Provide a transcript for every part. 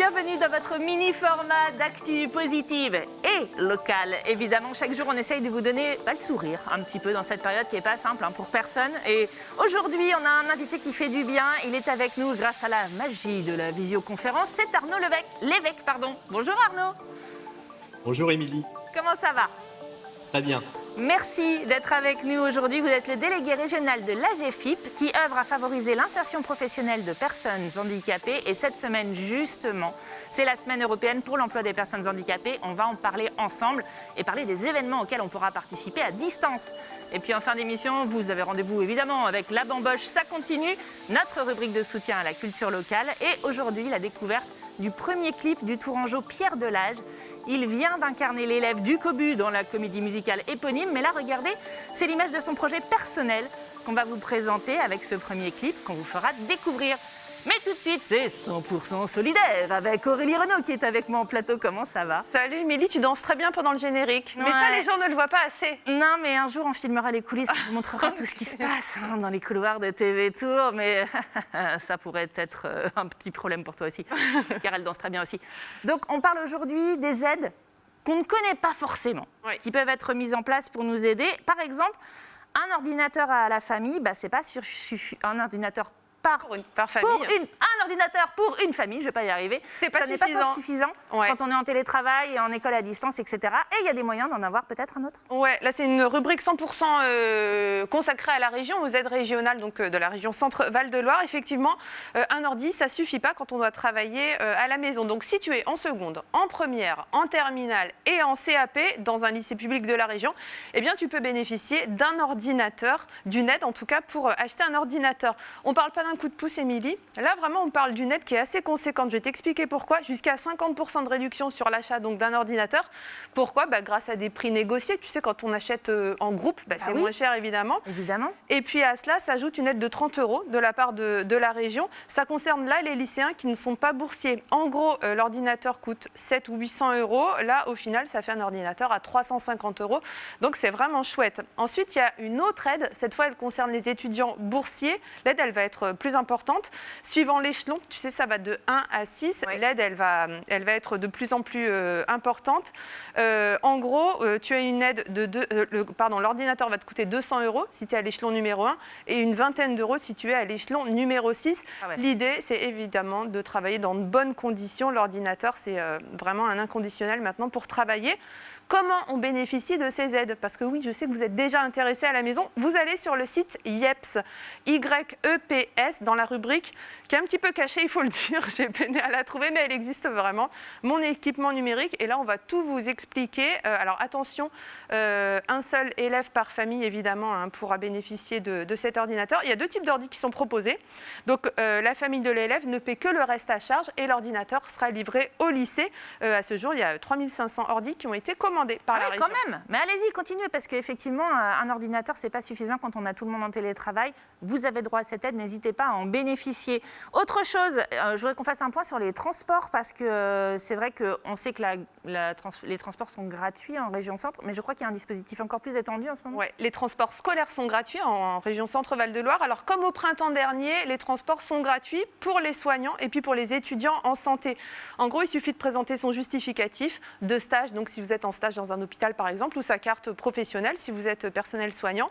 Bienvenue dans votre mini-format d'actu positive et locale. Évidemment, chaque jour, on essaye de vous donner le sourire un petit peu dans cette période qui n'est pas simple pour personne. Et aujourd'hui, on a un invité qui fait du bien. Il est avec nous grâce à la magie de la visioconférence. C'est Arnaud Lévesque. Bonjour Arnaud. Bonjour Émilie. Comment ça va? Très bien. Merci d'être avec nous aujourd'hui. Vous êtes le délégué régional de l'AGEFIP qui œuvre à favoriser l'insertion professionnelle de personnes handicapées. Et cette semaine, justement, c'est la semaine européenne pour l'emploi des personnes handicapées. On va en parler ensemble et parler des événements auxquels on pourra participer à distance. Et puis en fin d'émission, vous avez rendez-vous évidemment avec La Bamboche, ça continue, notre rubrique de soutien à la culture locale. Et aujourd'hui, la découverte du premier clip du Tourangeau Pierre Delage. Il vient d'incarner l'élève du Cobu dans la comédie musicale éponyme. Mais là, regardez, c'est l'image de son projet personnel qu'on va vous présenter avec ce premier clip qu'on vous fera découvrir. Mais tout de suite, c'est 100% solidaire avec Aurélie Renaud qui est avec moi en plateau. Comment ça va? Salut Émilie, tu danses très bien pendant le générique. Ouais. Mais ça, les gens ne le voient pas assez. Non, mais un jour, on filmera les coulisses, on vous montrera tout ce qui se passe dans les couloirs de TV Tour. Mais ça pourrait être un petit problème pour toi aussi, car elle danse très bien aussi. Donc, on parle aujourd'hui des aides qu'on ne connaît pas forcément, qui peuvent être mises en place pour nous aider. Par exemple, un ordinateur à la famille, c'est pas un ordinateur par famille. Un ordinateur pour une famille, je ne vais pas y arriver. C'est pas ça suffisant. n'est pas suffisant quand on est en télétravail, en école à distance, etc. Et il y a des moyens d'en avoir peut-être un autre. Ouais, là c'est une rubrique 100% consacrée à la région, aux aides régionales donc, de la région Centre-Val de Loire. Effectivement, un ordi, ça ne suffit pas quand on doit travailler à la maison. Donc si tu es en seconde, en première, en terminale et en CAP dans un lycée public de la région, eh bien tu peux bénéficier d'un ordinateur, d'une aide en tout cas pour acheter un ordinateur. On ne parle pas d'un coup de pouce, Émilie. Là, vraiment, on parle d'une aide qui est assez conséquente. Je vais t'expliquer pourquoi. Jusqu'à 50% de réduction sur l'achat d'un ordinateur. Pourquoi? Grâce à des prix négociés. Tu sais, quand on achète en groupe, c'est moins cher, évidemment. Et puis à cela s'ajoute une aide de 30 € de la part de la région. Ça concerne là les lycéens qui ne sont pas boursiers. En gros, l'ordinateur coûte 700 ou 800 €. Là, au final, ça fait un ordinateur à 350 €. Donc, c'est vraiment chouette. Ensuite, il y a une autre aide. Cette fois, elle concerne les étudiants boursiers. L'aide, elle va être plus importante. Suivant l'échelon, tu sais, ça va de 1 à 6. L'aide, elle va être de plus en plus importante. En gros, tu as une aide l'ordinateur va te coûter 200 € si tu es à l'échelon numéro 1 et une vingtaine d'euros si tu es à l'échelon numéro 6. L'idée, c'est évidemment de travailler dans de bonnes conditions. L'ordinateur, c'est vraiment un inconditionnel maintenant pour travailler. Comment on bénéficie de ces aides? Parce que oui, je sais que vous êtes déjà intéressé à la maison. Vous allez sur le site YEPS, YEPS, dans la rubrique qui est un petit peu cachée, il faut le dire. J'ai peiné à la trouver, mais elle existe vraiment. Mon équipement numérique. Et là, on va tout vous expliquer. Alors attention, un seul élève par famille, évidemment, pourra bénéficier de cet ordinateur. Il y a deux types d'ordi qui sont proposés. Donc, la famille de l'élève ne paie que le reste à charge et l'ordinateur sera livré au lycée. À ce jour, il y a 3500 ordis qui ont été commandés par la région. Quand même. Mais allez-y, continuez, parce qu'effectivement, un ordinateur, c'est pas suffisant quand on a tout le monde en télétravail. Vous avez droit à cette aide, n'hésitez pas à en bénéficier. Autre chose, je voudrais qu'on fasse un point sur les transports, parce que c'est vrai qu'on sait que les transports sont gratuits en région centre, mais je crois qu'il y a un dispositif encore plus étendu en ce moment. Oui, les transports scolaires sont gratuits en région Centre-Val de Loire. Alors, comme au printemps dernier, les transports sont gratuits pour les soignants et puis pour les étudiants en santé. En gros, il suffit de présenter son justificatif de stage, donc si vous êtes en stage dans un hôpital par exemple, ou sa carte professionnelle si vous êtes personnel soignant.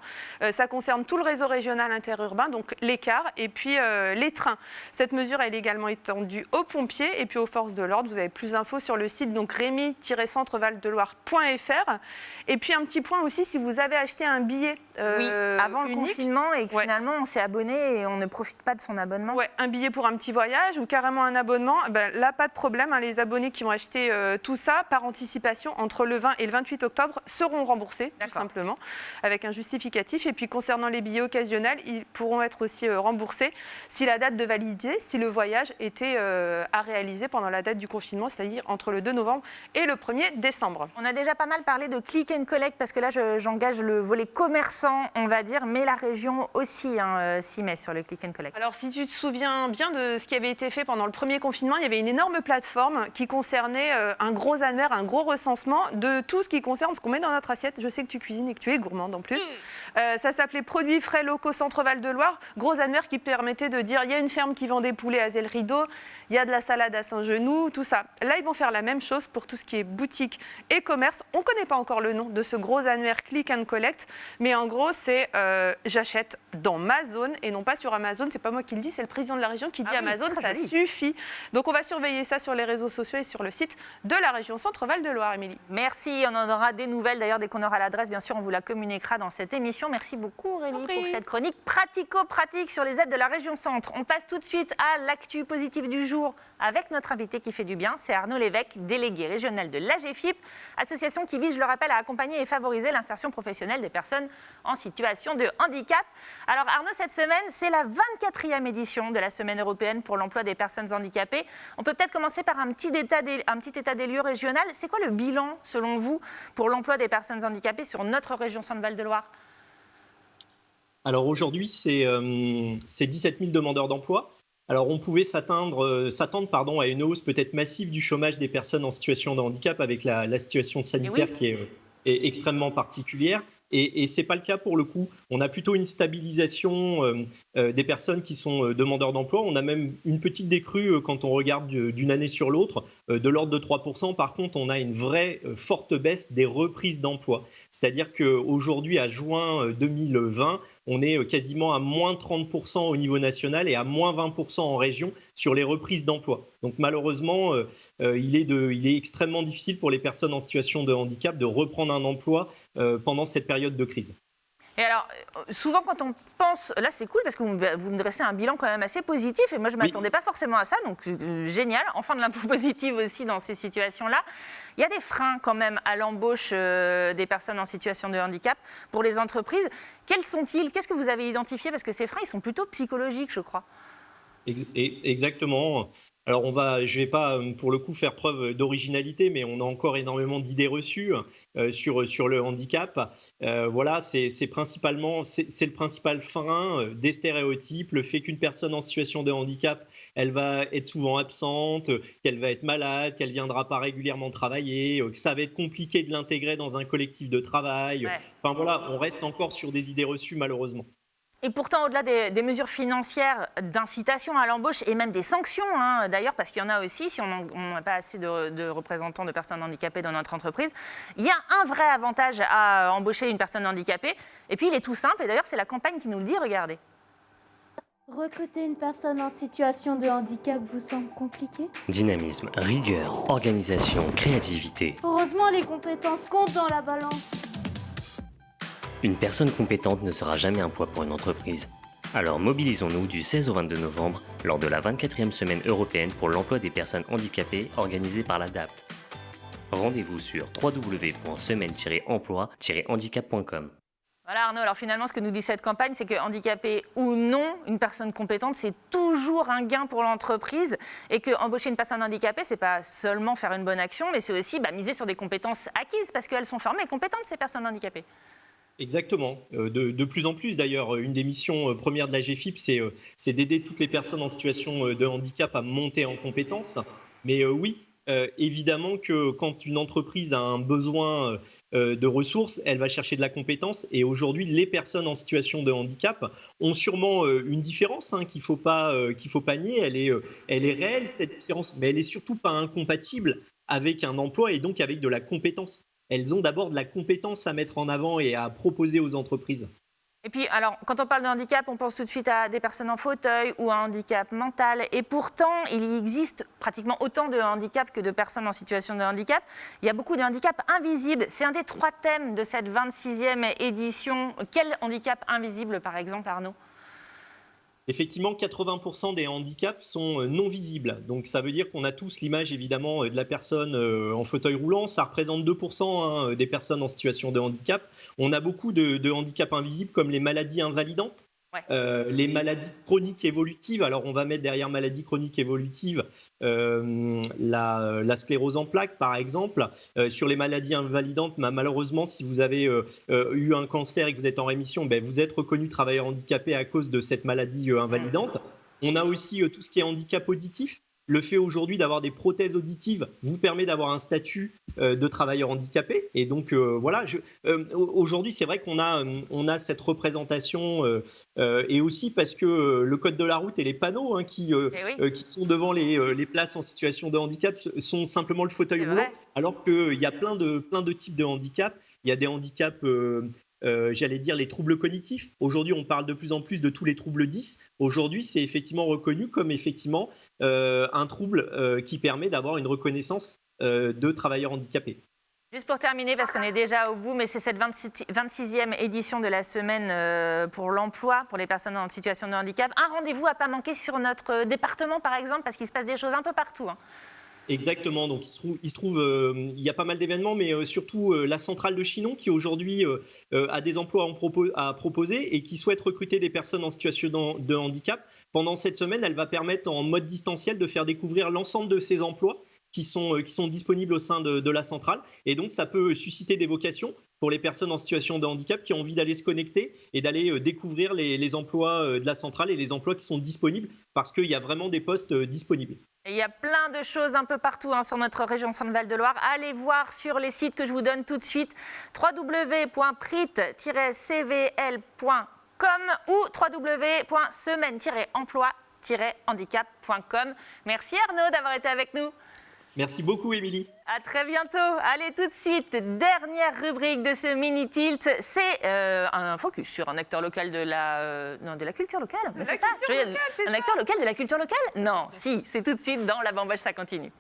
Ça concerne tout le réseau régional interurbain, donc les cars et puis les trains. Cette mesure elle est également étendue aux pompiers et puis aux forces de l'ordre. Vous avez plus d'infos sur le site donc remy-centrevaldeloire.fr. Et puis un petit point aussi, si vous avez acheté un billet avant unique, le confinement et que finalement on s'est abonné et on ne profite pas de son abonnement. Un billet pour un petit voyage ou carrément un abonnement, là pas de problème, les abonnés qui ont acheté tout ça par anticipation entre le 20 et le 28 octobre seront remboursés, tout simplement, avec un justificatif. Et puis, concernant les billets occasionnels, ils pourront être aussi remboursés si la date de validité, si le voyage était à réaliser pendant la date du confinement, c'est-à-dire entre le 2 novembre et le 1er décembre. On a déjà pas mal parlé de click and collect parce que là, j'engage le volet commerçant, on va dire, mais la région aussi s'y met sur le click and collect. Alors, si tu te souviens bien de ce qui avait été fait pendant le premier confinement, il y avait une énorme plateforme qui concernait un gros annuaire, un gros recensement de tout ce qui concerne ce qu'on met dans notre assiette. Je sais que tu cuisines et que tu es gourmande en plus. Ça s'appelait Produits frais locaux Centre-Val de Loire. Gros annuaire qui permettait de dire il y a une ferme qui vend des poulets à Zell-Rideau, il y a de la salade à Saint-Genoux, tout ça. Là, ils vont faire la même chose pour tout ce qui est boutique et commerce. On ne connaît pas encore le nom de ce gros annuaire click and collect, mais en gros, c'est j'achète dans ma zone et non pas sur Amazon. C'est pas moi qui le dis, c'est le président de la région qui dit Amazon, ça suffit. Donc, on va surveiller ça sur les réseaux sociaux et sur le site de la région Centre-Val de Loire, Émilie. Merci, on en aura des nouvelles d'ailleurs dès qu'on aura l'adresse. Bien sûr, on vous la communiquera dans cette émission. Merci beaucoup Aurélie pour cette chronique pratico-pratique sur les aides de la région Centre. On passe tout de suite à l'actu positive du jour avec notre invité qui fait du bien. C'est Arnaud Lévesque, délégué régional de l'AGFIP, association qui vise, je le rappelle, à accompagner et favoriser l'insertion professionnelle des personnes en situation de handicap. Alors Arnaud, cette semaine, c'est la 24e édition de la Semaine européenne pour l'emploi des personnes handicapées. On peut peut-être commencer par un petit état des lieux régional. C'est quoi le bilan, selon vous, pour l'emploi des personnes handicapées sur notre région Centre-Val de Loire ? Alors aujourd'hui, c'est 17 000 demandeurs d'emploi. Alors on pouvait s'attendre à une hausse peut-être massive du chômage des personnes en situation de handicap avec la situation sanitaire qui est extrêmement particulière. Et ce n'est pas le cas pour le coup. On a plutôt une stabilisation des personnes qui sont demandeurs d'emploi. On a même une petite décrue quand on regarde d'une année sur l'autre, de l'ordre de 3%. Par contre, on a une vraie forte baisse des reprises d'emploi. C'est-à-dire qu'aujourd'hui, à juin 2020, on est quasiment à moins 30% au niveau national et à moins 20% en région sur les reprises d'emploi. Donc malheureusement, il est extrêmement difficile pour les personnes en situation de handicap de reprendre un emploi pendant cette période de crise. Et alors, souvent quand on pense, là c'est cool parce que vous me dressez un bilan quand même assez positif et moi je ne m'attendais pas forcément à ça, donc génial, enfin de l'info positive aussi dans ces situations-là. Il y a des freins quand même à l'embauche des personnes en situation de handicap pour les entreprises. Quels sont-ils ? Qu'est-ce que vous avez identifié ? Parce que ces freins, ils sont plutôt psychologiques, je crois. Exactement. Alors je vais pas pour le coup faire preuve d'originalité, mais on a encore énormément d'idées reçues sur le handicap. Voilà, c'est le principal frein des stéréotypes, le fait qu'une personne en situation de handicap, elle va être souvent absente, qu'elle va être malade, qu'elle viendra pas régulièrement travailler, que ça va être compliqué de l'intégrer dans un collectif de travail. Ouais. Enfin voilà, on reste encore sur des idées reçues malheureusement. Et pourtant, au-delà des mesures financières d'incitation à l'embauche et même des sanctions, d'ailleurs, parce qu'il y en a aussi, si on n'a pas assez de représentants de personnes handicapées dans notre entreprise, il y a un vrai avantage à embaucher une personne handicapée. Et puis, il est tout simple, et d'ailleurs, c'est la campagne qui nous le dit, regardez. Recruter une personne en situation de handicap vous semble compliqué ? Dynamisme, rigueur, organisation, créativité. Heureusement, les compétences comptent dans la balance. Une personne compétente ne sera jamais un poids pour une entreprise. Alors mobilisons-nous du 16 au 22 novembre lors de la 24e semaine européenne pour l'emploi des personnes handicapées organisée par l'ADAPT. Rendez-vous sur www.semaine-emploi-handicap.com. Voilà Arnaud, alors finalement ce que nous dit cette campagne, c'est que handicapé ou non, une personne compétente, c'est toujours un gain pour l'entreprise et qu'embaucher une personne handicapée, c'est pas seulement faire une bonne action, mais c'est aussi miser sur des compétences acquises parce qu'elles sont formées et compétentes ces personnes handicapées. Exactement. De plus en plus, d'ailleurs, une des missions premières de la GFIP, c'est d'aider toutes les personnes en situation de handicap à monter en compétences. Mais oui, évidemment que quand une entreprise a un besoin de ressources, elle va chercher de la compétence. Et aujourd'hui, les personnes en situation de handicap ont sûrement une différence qu'il faut pas nier. Elle est réelle, cette différence, mais elle est surtout pas incompatible avec un emploi et donc avec de la compétence. Elles ont d'abord de la compétence à mettre en avant et à proposer aux entreprises. Et puis, alors, quand on parle de handicap, on pense tout de suite à des personnes en fauteuil ou à un handicap mental. Et pourtant, il existe pratiquement autant de handicaps que de personnes en situation de handicap. Il y a beaucoup de handicaps invisibles. C'est un des 3 thèmes de cette 26e édition. Quel handicap invisible, par exemple, Arnaud ? Effectivement, 80% des handicaps sont non visibles. Donc ça veut dire qu'on a tous l'image évidemment de la personne en fauteuil roulant. Ça représente 2% des personnes en situation de handicap. On a beaucoup de handicaps invisibles comme les maladies invalidantes. les maladies chroniques évolutives. Alors, on va mettre derrière maladies chroniques évolutives la sclérose en plaques, par exemple. Sur les maladies invalidantes, malheureusement, si vous avez eu un cancer et que vous êtes en rémission, vous êtes reconnu travailleur handicapé à cause de cette maladie invalidante. On a aussi tout ce qui est handicap auditif. Le fait aujourd'hui d'avoir des prothèses auditives vous permet d'avoir un statut de travailleur handicapé. Et donc, voilà, aujourd'hui, c'est vrai qu'on a cette représentation et aussi parce que le code de la route et les panneaux qui sont devant les places en situation de handicap sont simplement le fauteuil roulant, alors qu'il y a plein de types de handicap. Il y a des handicaps... j'allais dire les troubles cognitifs. Aujourd'hui, on parle de plus en plus de tous les troubles 10. Aujourd'hui, c'est effectivement reconnu comme effectivement un trouble qui permet d'avoir une reconnaissance de travailleurs handicapés. Juste pour terminer, parce qu'on est déjà au bout, mais c'est cette 26e édition de la semaine pour l'emploi, pour les personnes en situation de handicap. Un rendez-vous à ne pas manquer sur notre département, par exemple, parce qu'il se passe des choses un peu partout. Exactement, donc il se trouve, il y a pas mal d'événements, mais surtout la centrale de Chinon qui aujourd'hui a des emplois à proposer et qui souhaite recruter des personnes en situation de handicap. Pendant cette semaine, elle va permettre en mode distanciel de faire découvrir l'ensemble de ces emplois qui sont disponibles au sein de la centrale. Et donc, ça peut susciter des vocations pour les personnes en situation de handicap qui ont envie d'aller se connecter et d'aller découvrir les emplois de la centrale et les emplois qui sont disponibles parce qu'il y a vraiment des postes disponibles. Et il y a plein de choses un peu partout sur notre région Centre-Val de Loire. Allez voir sur les sites que je vous donne tout de suite, www.prit-cvl.com ou www.semaine-emploi-handicap.com. Merci Arnaud d'avoir été avec nous. Merci beaucoup, Émilie. À très bientôt. Allez, tout de suite, dernière rubrique de ce mini-tilt. C'est un focus sur un acteur local de la culture locale. Mais c'est ça. Un acteur local de la culture locale? Non, si, c'est tout de suite dans La Bamboche, ça continue.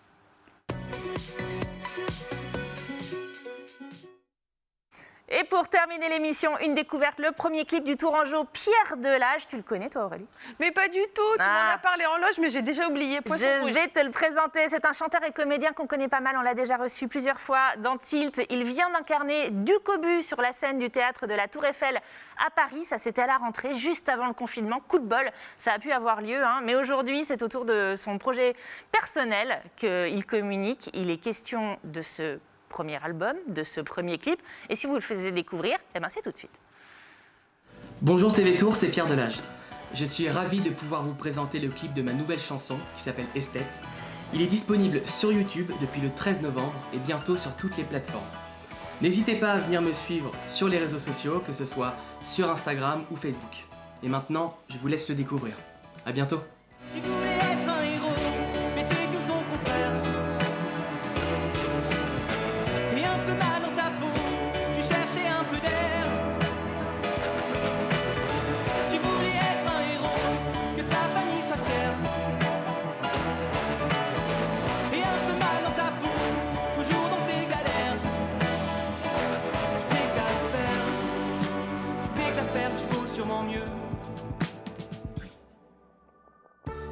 Et pour terminer l'émission, une découverte, le premier clip du Tourangeau, Pierre Delage. Tu le connais, toi, Aurélie? Mais pas du tout. Tu m'en as parlé en loge, mais j'ai déjà oublié. Je vais te le présenter. C'est un chanteur et comédien qu'on connaît pas mal. On l'a déjà reçu plusieurs fois dans Tilt. Il vient d'incarner Ducobu sur la scène du théâtre de la Tour Eiffel à Paris. Ça, c'était à la rentrée, juste avant le confinement. Coup de bol, ça a pu avoir lieu. Mais aujourd'hui, c'est autour de son projet personnel qu'il communique. Il est question de ce premier album, de ce premier clip. Et si vous le faisiez découvrir, c'est tout de suite. Bonjour TV Tour, c'est Pierre Delage. Je suis ravi de pouvoir vous présenter le clip de ma nouvelle chanson qui s'appelle Esthète. Il est disponible sur YouTube depuis le 13 novembre et bientôt sur toutes les plateformes. N'hésitez pas à venir me suivre sur les réseaux sociaux, que ce soit sur Instagram ou Facebook. Et maintenant, je vous laisse le découvrir. À bientôt. Tu voulais être un héros, mais t'es tout son contraire. Et un peu mal dans ta peau, tu cherchais un peu d'air. Tu voulais être un héros, que ta famille soit fière. Et un peu mal dans ta peau, toujours dans tes galères. Tu t'exaspères, tu vaux sûrement mieux.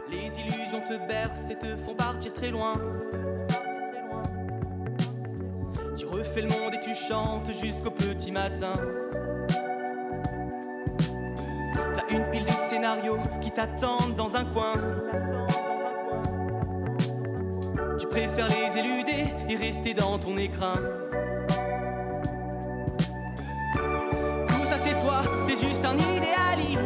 Les illusions te bercent et te font partir très loin. Tu refais le monde et tu chantes jusqu'au petit matin. T'as une pile de scénarios qui t'attendent dans un coin. Tu préfères les éluder et rester dans ton écrin. Tout ça c'est toi, t'es juste un idéaliste.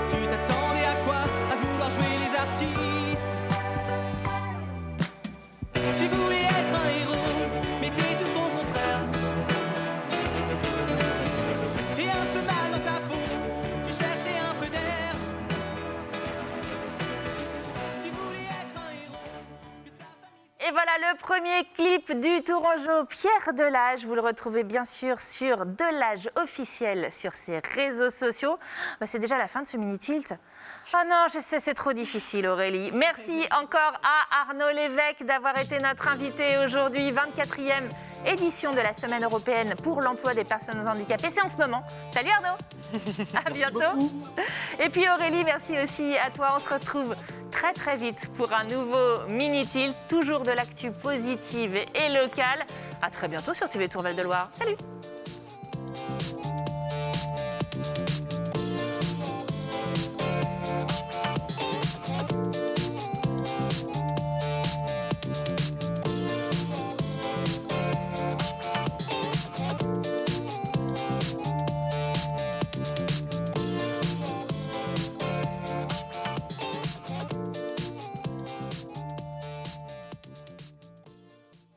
Tu t'attendais à quoi? À vouloir jouer les artistes. Tu voulais être un héros, mais t'es tout son contraire. Et un peu mal dans ta peau, tu cherchais un peu d'air. Tu voulais être un héros, que ta famille... Et voilà le premier clip du Tourangeau, Pierre Delage. Vous le retrouvez bien sûr sur Delage officiel sur ses réseaux sociaux. C'est déjà la fin de ce mini-tilt. Oh non, je sais, c'est trop difficile, Aurélie. Merci encore à Arnaud Lévesque d'avoir été notre invité aujourd'hui. 24e édition de la Semaine européenne pour l'emploi des personnes handicapées. C'est en ce moment. Salut Arnaud. À bientôt. Et puis Aurélie, merci aussi à toi. On se retrouve très très vite pour un nouveau mini-tilt. Toujours de l'actu positive et locale. À très bientôt sur TV Tour Val de Loire. Salut.